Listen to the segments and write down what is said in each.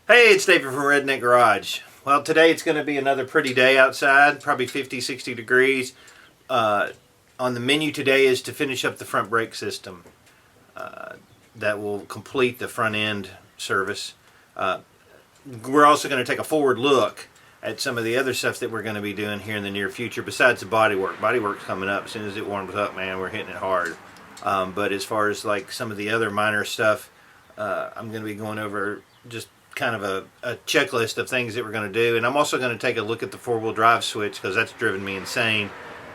Hey, it's David from Redneck Garage. Well, today it's going to be another pretty day outside, probably 50, 60 degrees. On the menu today is to finish up the front brake system. That will complete the front end service. We're also going to take a forward look at some of the other stuff that we're going to be doing here in the near future besides the body work. Body work's coming up. As soon as it warms up, man, we're hitting it hard. But as far as like some of the other minor stuff, I'm going to be going over just kind of a checklist of things that we're going to do. And I'm also going to take a look at the four-wheel drive switch because that's driven me insane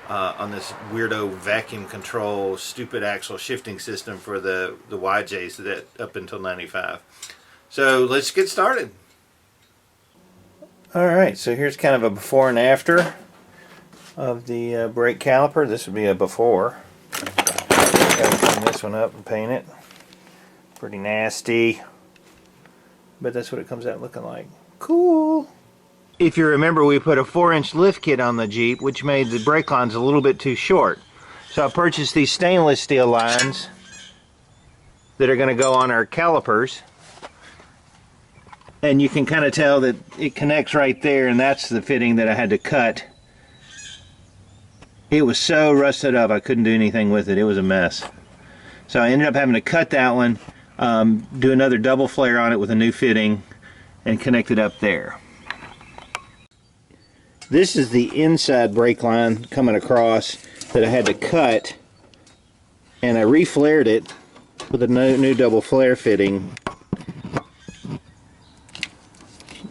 on this weirdo vacuum control stupid axle shifting system for the YJs that up until 95. So let's get started. Alright, so here's kind of a before and after of the brake caliper. This would be a before. Gotta clean this one up and paint it. Pretty nasty. But that's what it comes out looking like. Cool. If you remember, we put a 4-inch lift kit on the Jeep, which made the brake lines a little bit too short. So I purchased these stainless steel lines that are going to go on our calipers. And you can kind of tell that it connects right there, and that's the fitting that I had to cut. It was so rusted up I couldn't do anything with it. It was a mess. So I ended up having to cut that one, do another double flare on it with a new fitting, and connect it up there. This is the inside brake line coming across that I had to cut, and I re-flared it with a new double flare fitting.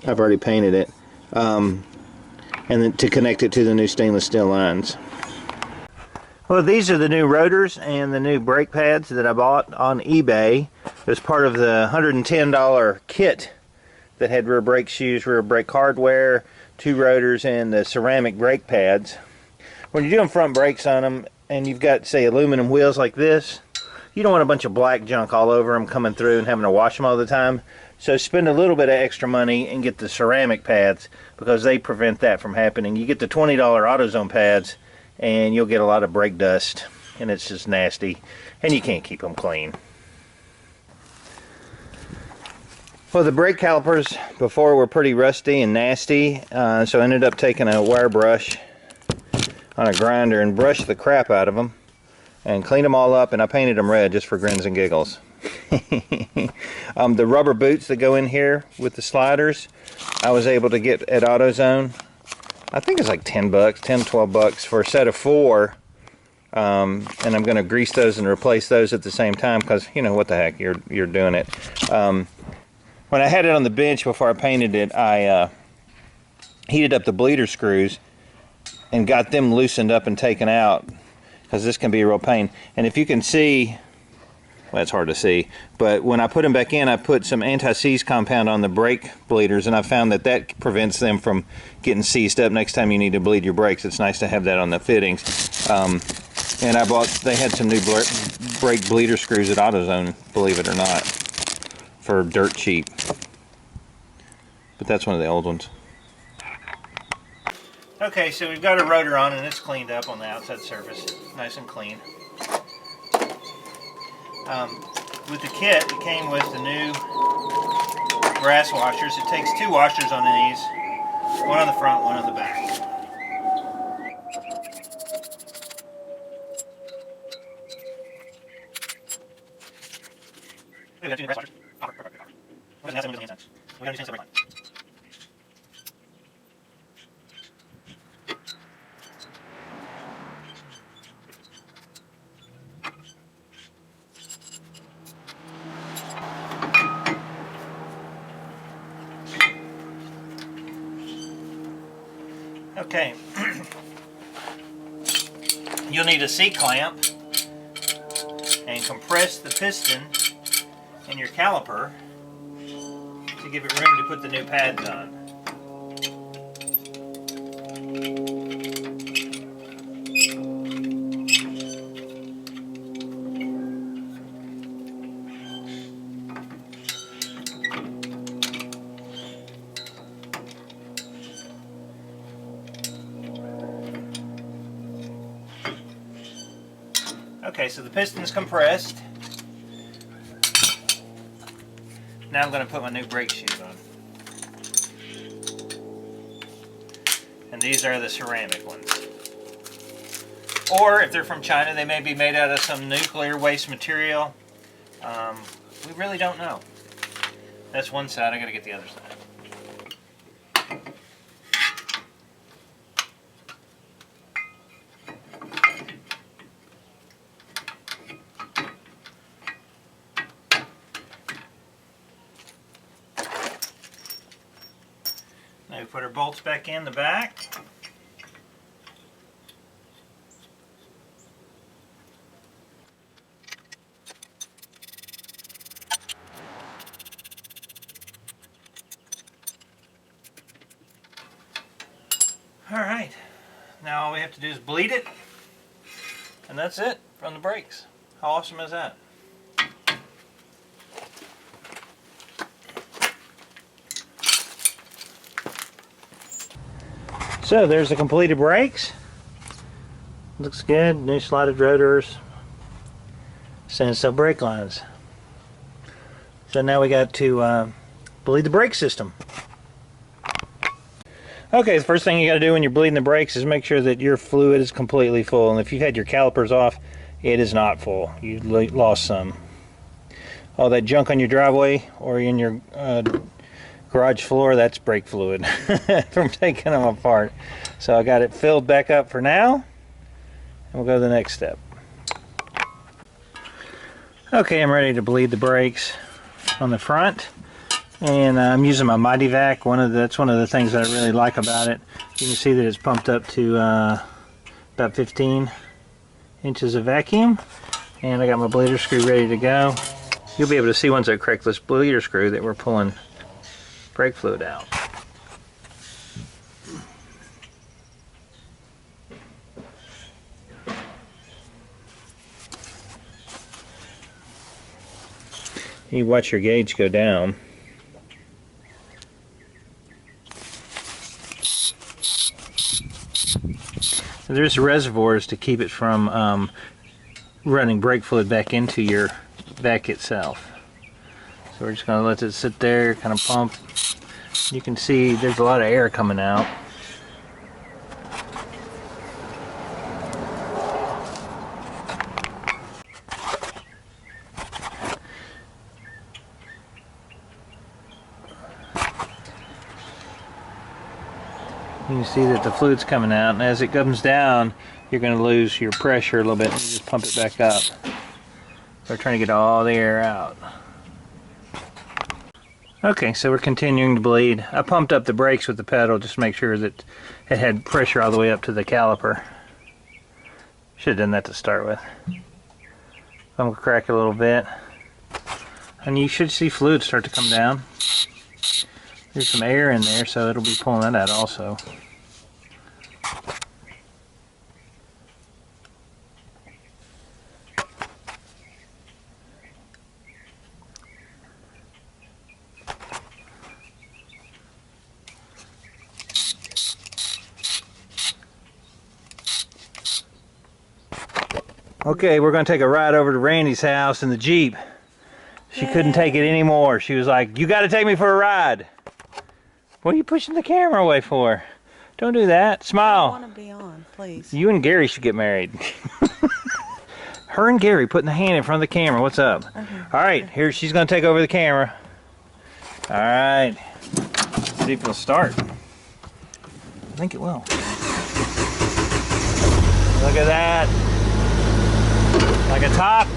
I've already painted it, and then to connect it to the new stainless steel lines. Well, these are the new rotors and the new brake pads that I bought on eBay. It was part of the $110 kit that had rear brake shoes, rear brake hardware, 2 rotors, and the ceramic brake pads. When you're doing front brakes on them and you've got, say, aluminum wheels like this, you don't want a bunch of black junk all over them coming through and having to wash them all the time. So spend a little bit of extra money and get the ceramic pads because they prevent that from happening. You get the $20 AutoZone pads and you'll get a lot of brake dust, and it's just nasty, and you can't keep them clean. Well, the brake calipers before were pretty rusty and nasty, so I ended up taking a wire brush on a grinder and brushed the crap out of them and cleaned them all up, and I painted them red just for grins and giggles. The rubber boots that go in here with the sliders, I was able to get at AutoZone. I think it's like 10 bucks, 10, 12 bucks for a set of 4. And I'm going to grease those and replace those at the same time because, you know, what the heck, you're doing it. When I had it on the bench before I painted it, I heated up the bleeder screws and got them loosened up and taken out because this can be a real pain. And if you can see, well, it's hard to see, but when I put them back in, I put some anti-seize compound on the brake bleeders, and I found that that prevents them from getting seized up next time you need to bleed your brakes. It's nice to have that on the fittings. And they had some new brake bleeder screws at AutoZone, believe it or not, for dirt cheap. But that's one of the old ones. Okay, so we've got a rotor on, and it's cleaned up on the outside surface, nice and clean. With the kit, it came with the new brass washers. It takes 2 washers on these, one on the front, one on the back. We got 2 brass washers. We're going to have some We're going to do separate line. Okay, you'll need a C-clamp and compress the piston in your caliper to give it room to put the new pads on. Okay, so the piston is compressed. Now I'm going to put my new brake shoes on. And these are the ceramic ones. Or if they're from China, they may be made out of some nuclear waste material. We really don't know. That's one side. I gotta get the other side. Now we put our bolts back in the back. Alright, now all we have to do is bleed it, and that's it from the brakes. How awesome is that? So there's the completed brakes. Looks good, new slotted rotors, stainless steel brake lines. So now we got to bleed the brake system. Okay, the first thing you got to do when you're bleeding the brakes is make sure that your fluid is completely full. And if you've had your calipers off, it is not full. You lost some. All that junk on your driveway or in your garage floor, that's brake fluid from taking them apart. So I got it filled back up for now. And we'll go to the next step. Okay, I'm ready to bleed the brakes on the front. And I'm using my Mighty Vac. That's one of the things that I really like about it. You can see that it's pumped up to about 15 inches of vacuum. And I got my bleeder screw ready to go. You'll be able to see once I crack this bleeder screw that we're pulling brake fluid out. You watch your gauge go down. There's reservoirs to keep it from running brake fluid back into your vac itself. So we're just going to let it sit there, kind of pump. You can see there's a lot of air coming out. You can see that the fluid's coming out, and as it comes down, you're going to lose your pressure a little bit, and you just pump it back up. We're trying to get all the air out. Okay, so we're continuing to bleed. I pumped up the brakes with the pedal just to make sure that it had pressure all the way up to the caliper. Should have done that to start with. I'm going to crack a little bit. And you should see fluid start to come down. There's some air in there, so it'll be pulling that out also. Okay, we're going to take a ride over to Randy's house in the Jeep. She couldn't take it anymore. She was like, "You got to take me for a ride." What are you pushing the camera away for? Don't do that. Smile. I want to be on, please. You and Gary should get married. Her and Gary putting the hand in front of the camera. What's up? All right, here she's going to take over the camera. All right. See if it'll start. I think it will. Look at that. Like a top.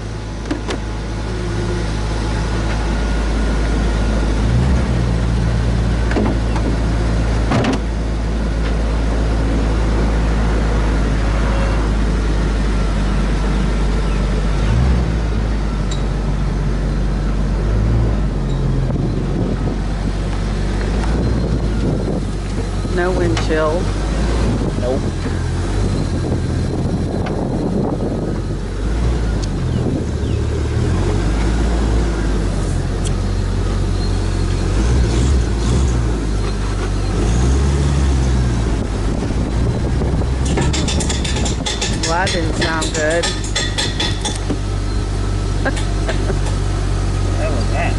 No wind chill. Nope. Well, that didn't sound good. What was that?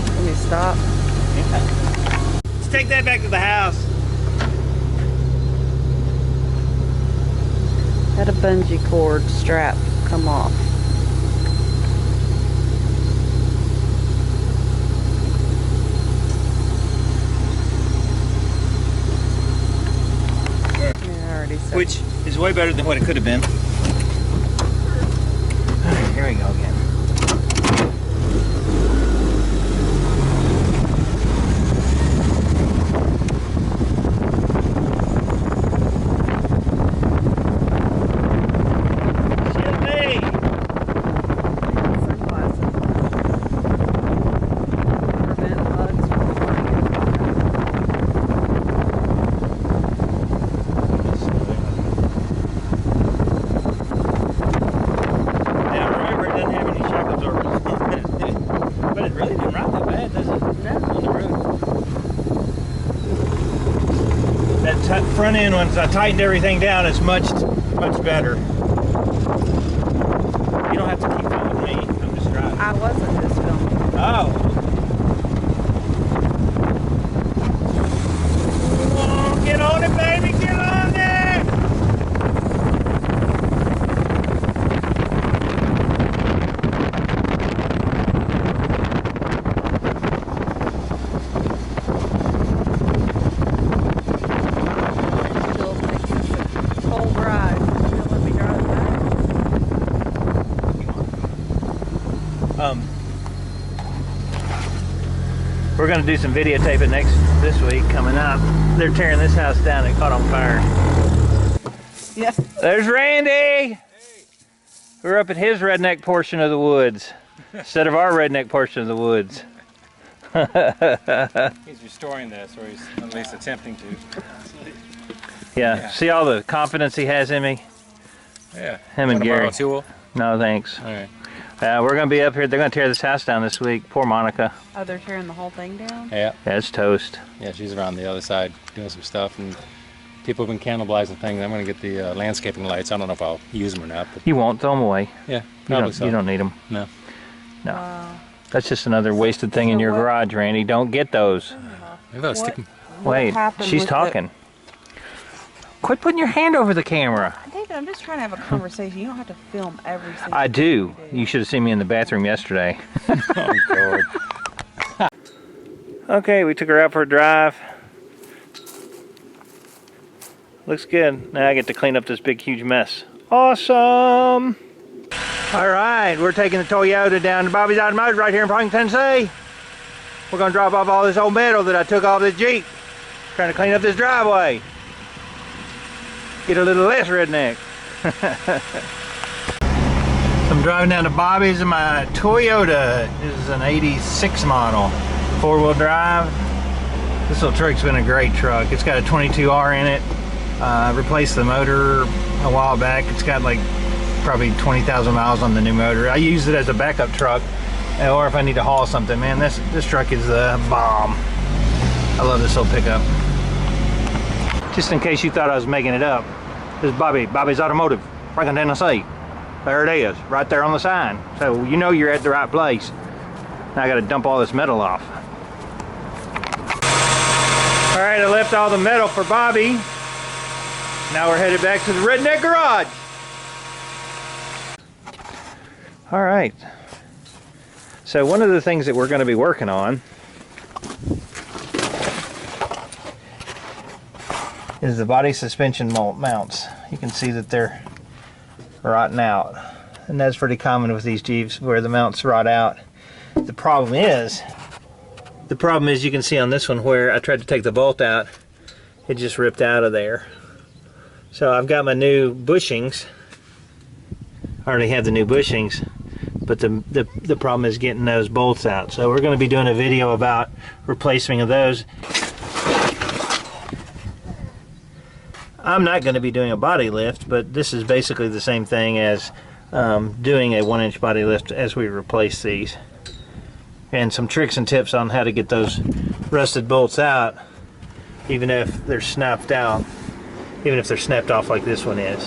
Let me stop. Yeah. Let's take that back to the house. Had a bungee cord strap come off. Yeah, I already said. Which is way better than what it could have been. Here we go again. Front end, once I tightened everything down, it's much better. You don't have to keep filming me. I'm just driving. I wasn't just filming. Oh. Come on, get on it, baby, get on there! We're going to do some videotaping this week coming up. They're tearing this house down. It caught on fire. Yeah. There's Randy. Hey. We're up at his redneck portion of the woods instead of our redneck portion of the woods. He's restoring this, or he's at least attempting to. Yeah. See all the confidence he has in me? Yeah. Him and Gary. Tool? No, thanks. All right. We're going to be up here. They're going to tear this house down this week. Poor Monica. Oh, they're tearing the whole thing down? Yeah. Yeah, it's toast. Yeah, she's around the other side doing some stuff, and people have been cannibalizing things. I'm going to get the landscaping lights. I don't know if I'll use them or not. But You won't throw them away. yeah, You probably don't, so. you don't need them. No. No. Wow. That's just another wasted thing in So your what- garage, Randy. Don't get those. Maybe I'll stick them. Wait, happened she's with talking. Quit putting your hand over the camera. David, I'm just trying to have a conversation. You don't have to film every single I thing do. you You should have seen me in the bathroom yesterday. Oh, God. Okay, we took her out for a drive. Looks good. Now I get to clean up this big, huge mess. Awesome! All right, we're taking the Toyota down to Bobby's Automotive right here in Pocketon, Tennessee. We're gonna drop off all this old metal that I took off this Jeep. Trying to clean up this driveway. Get a little less redneck. So I'm driving down to Bobby's in my Toyota. This is an 86 model, 4-wheel drive. This little truck's been a great truck. It's got a 22R in it. I replaced the motor a while back. It's got like probably 20,000 miles on the new motor. I use it as a backup truck, or if I need to haul something. Man, this truck is the bomb. I love this little pickup. Just in case you thought I was making it up, this is Bobby's Automotive, Franklin, Tennessee. There it is, right there on the sign. So you know you're at the right place. Now I gotta dump all this metal off. All right, I left all the metal for Bobby. Now we're headed back to the Redneck Garage. All right. So one of the things that we're gonna be working on is the body suspension mounts. You can see that they're rotting out, and that's pretty common with these Jeeps where the mounts rot out. The problem is you can see on this one where I tried to take the bolt out, it just ripped out of there. So I've got my new bushings. I already have the new bushings, but the problem is getting those bolts out. So we're going to be doing a video about replacement of those. I'm not going to be doing a body lift, but this is basically the same thing as doing a 1-inch body lift as we replace these. And some tricks and tips on how to get those rusted bolts out, even if they're snapped out, even if they're snapped off like this one is.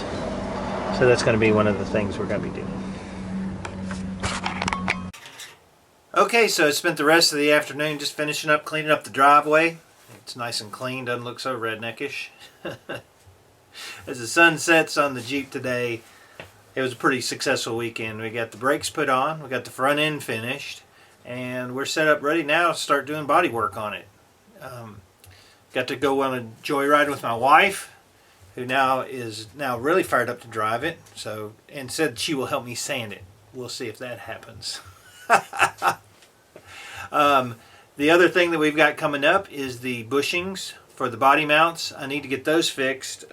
So that's going to be one of the things we're going to be doing. Okay, so I spent the rest of the afternoon just finishing up, cleaning up the driveway. It's nice and clean, doesn't look so redneckish. As the sun sets on the Jeep today, it was a pretty successful weekend. We got the brakes put on, we got the front end finished, and we're set up ready now to start doing body work on it. Got to go on a joyride with my wife, who is really fired up to drive it. So, and said she will help me sand it. We'll see if that happens. The other thing that we've got coming up is the bushings for the body mounts. I need to get those fixed.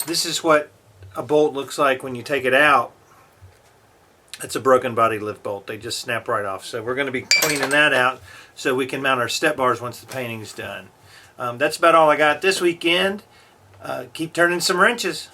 This is what a bolt looks like when you take it out. It's a broken body lift bolt. They just snap right off. So we're going to be cleaning that out so we can mount our step bars once the painting's done. That's about all I got this weekend. Keep turning some wrenches.